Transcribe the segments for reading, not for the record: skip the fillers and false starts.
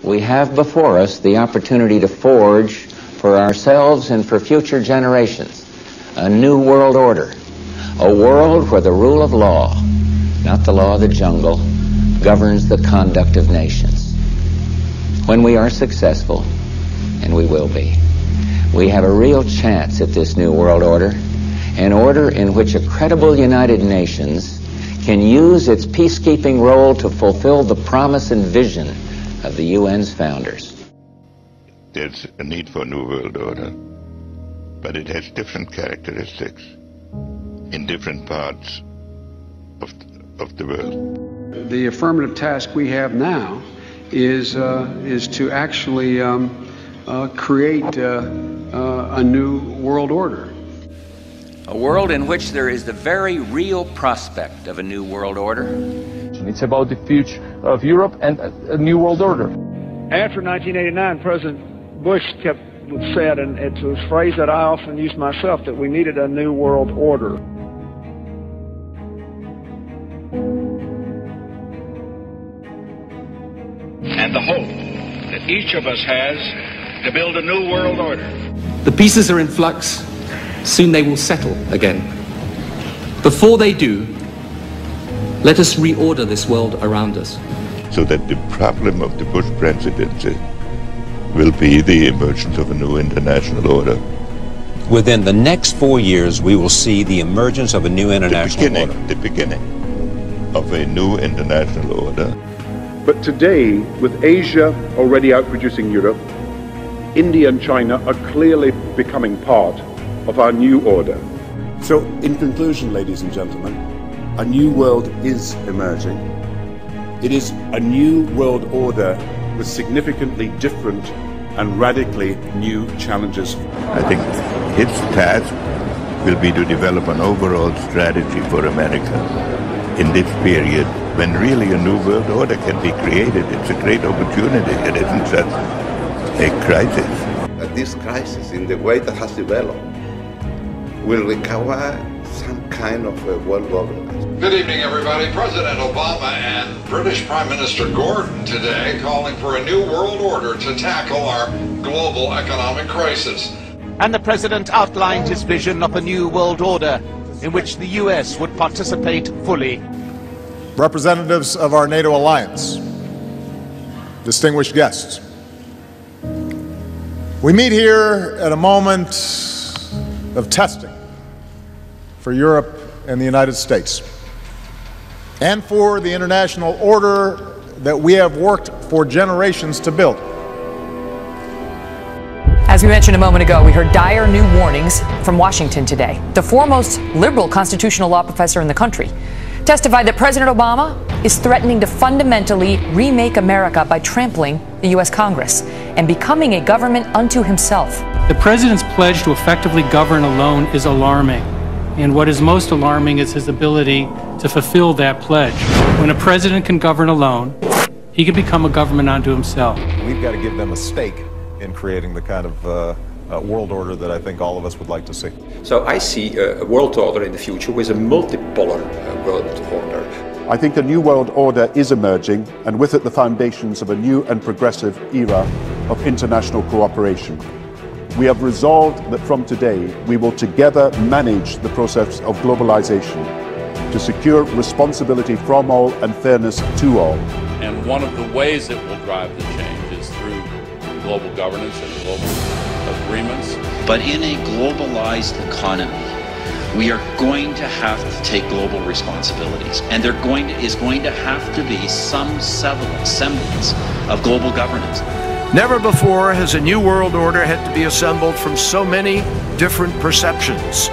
we have before us the opportunity to forge for ourselves and for future generations a new world order, a world where the rule of law, not the law of the jungle, governs the conduct of nations. When we are successful, and we will be, we have a real chance at this new world order, an order in which a credible United Nations can use its peacekeeping role to fulfill the promise and vision of the UN's founders. There's a need for a new world order, but it has different characteristics in different parts of the world. The affirmative task we have now is to actually create a new world order. A world in which there is the very real prospect of a new world order. It's about the future of Europe and a new world order. After 1989, President Bush said, and it's a phrase that I often use myself, that we needed a new world order. And the hope that each of us has to build a new world order. The pieces are in flux. Soon they will settle again. Before they do, let us reorder this world around us. So that the problem of the Bush presidency will be the emergence of a new international order. Within the next 4 years, we will see the emergence of a new international order. The beginning of a new international order. But today, with Asia already outproducing Europe, India and China are clearly becoming part of our new order. So, in conclusion, ladies and gentlemen, a new world is emerging. It is a new world order with significantly different and radically new challenges. I think its task will be to develop an overall strategy for America in this period when really a new world order can be created. It's a great opportunity. It isn't just a crisis. This crisis, in the way that has developed, will require some kind of a world governance. Good evening, everybody. President Obama and British Prime Minister Gordon today calling for a new world order to tackle our global economic crisis. And the President outlined his vision of a new world order in which the U.S. would participate fully. Representatives of our NATO alliance, distinguished guests, we meet here at a moment of testing for Europe and the United States, and for the international order that we have worked for generations to build. As we mentioned a moment ago, we heard dire new warnings from Washington today. The foremost liberal constitutional law professor in the country testified that President Obama is threatening to fundamentally remake America by trampling the U.S. Congress and becoming a government unto himself. The president's pledge to effectively govern alone is alarming. And what is most alarming is his ability to fulfill that pledge. When a president can govern alone, he can become a government unto himself. We've got to give them a stake in creating the kind of world order that I think all of us would like to see. So I see a world order in the future with a multipolar world order. I think a new world order is emerging, and with it the foundations of a new and progressive era of international cooperation. We have resolved that from today we will together manage the process of globalization to secure responsibility from all and fairness to all. And one of the ways it will drive the change is through global governance and global agreements. But in a globalized economy, we are going to have to take global responsibilities, and there is going to have to be some semblance of global governance. Never before has a new world order had to be assembled from so many different perceptions,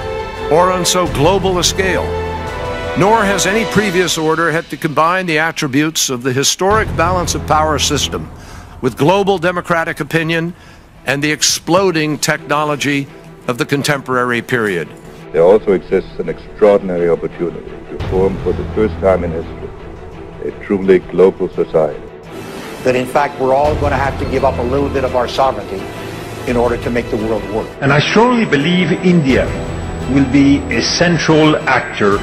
or on so global a scale. Nor has any previous order had to combine the attributes of the historic balance of power system with global democratic opinion and the exploding technology of the contemporary period. There also exists an extraordinary opportunity to form for the first time in history a truly global society. That in fact we're all going to have to give up a little bit of our sovereignty in order to make the world work. And I strongly believe India will be a central actor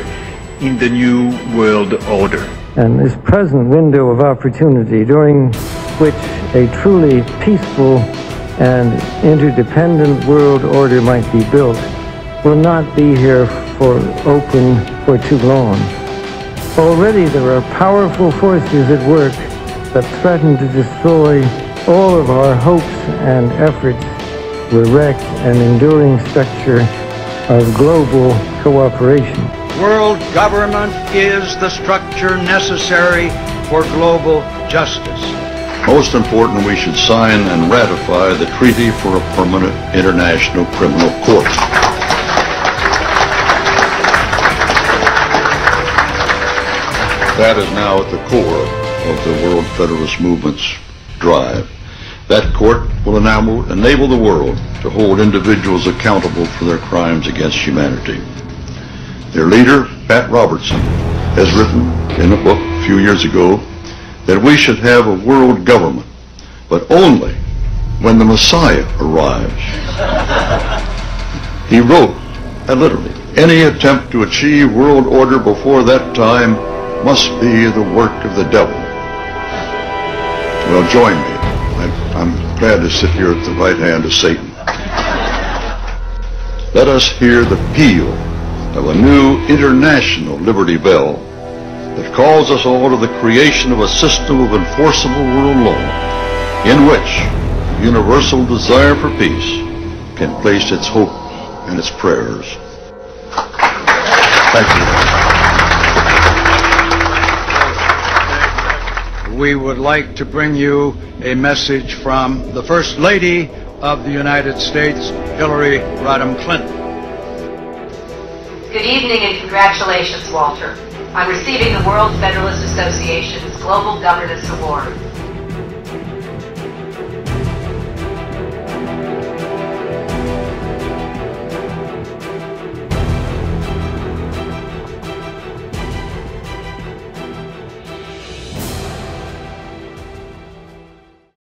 in the new world order. And this present window of opportunity during which a truly peaceful and interdependent world order might be built will not be here for too long. Already there are powerful forces at work that threaten to destroy all of our hopes and efforts to erect an enduring structure of global cooperation. World government is the structure necessary for global justice. Most important, we should sign and ratify the Treaty for a Permanent International Criminal Court. That is now at the core of the World Federalist Movement's drive. That court will enable the world to hold individuals accountable for their crimes against humanity. Their leader, Pat Robertson, has written in a book a few years ago that we should have a world government, but only when the Messiah arrives. He wrote, literally, any attempt to achieve world order before that time must be the work of the devil. Well, join me. I'm glad to sit here at the right hand of Satan. Let us hear the peal of a new international liberty bell that calls us all to the creation of a system of enforceable world law in which universal desire for peace can place its hope and its prayers. Thank you. We would like to bring you a message from the First Lady of the United States, Hillary Rodham Clinton. Good evening and congratulations, Walter, on receiving the World Federalist Association's Global Governance Award.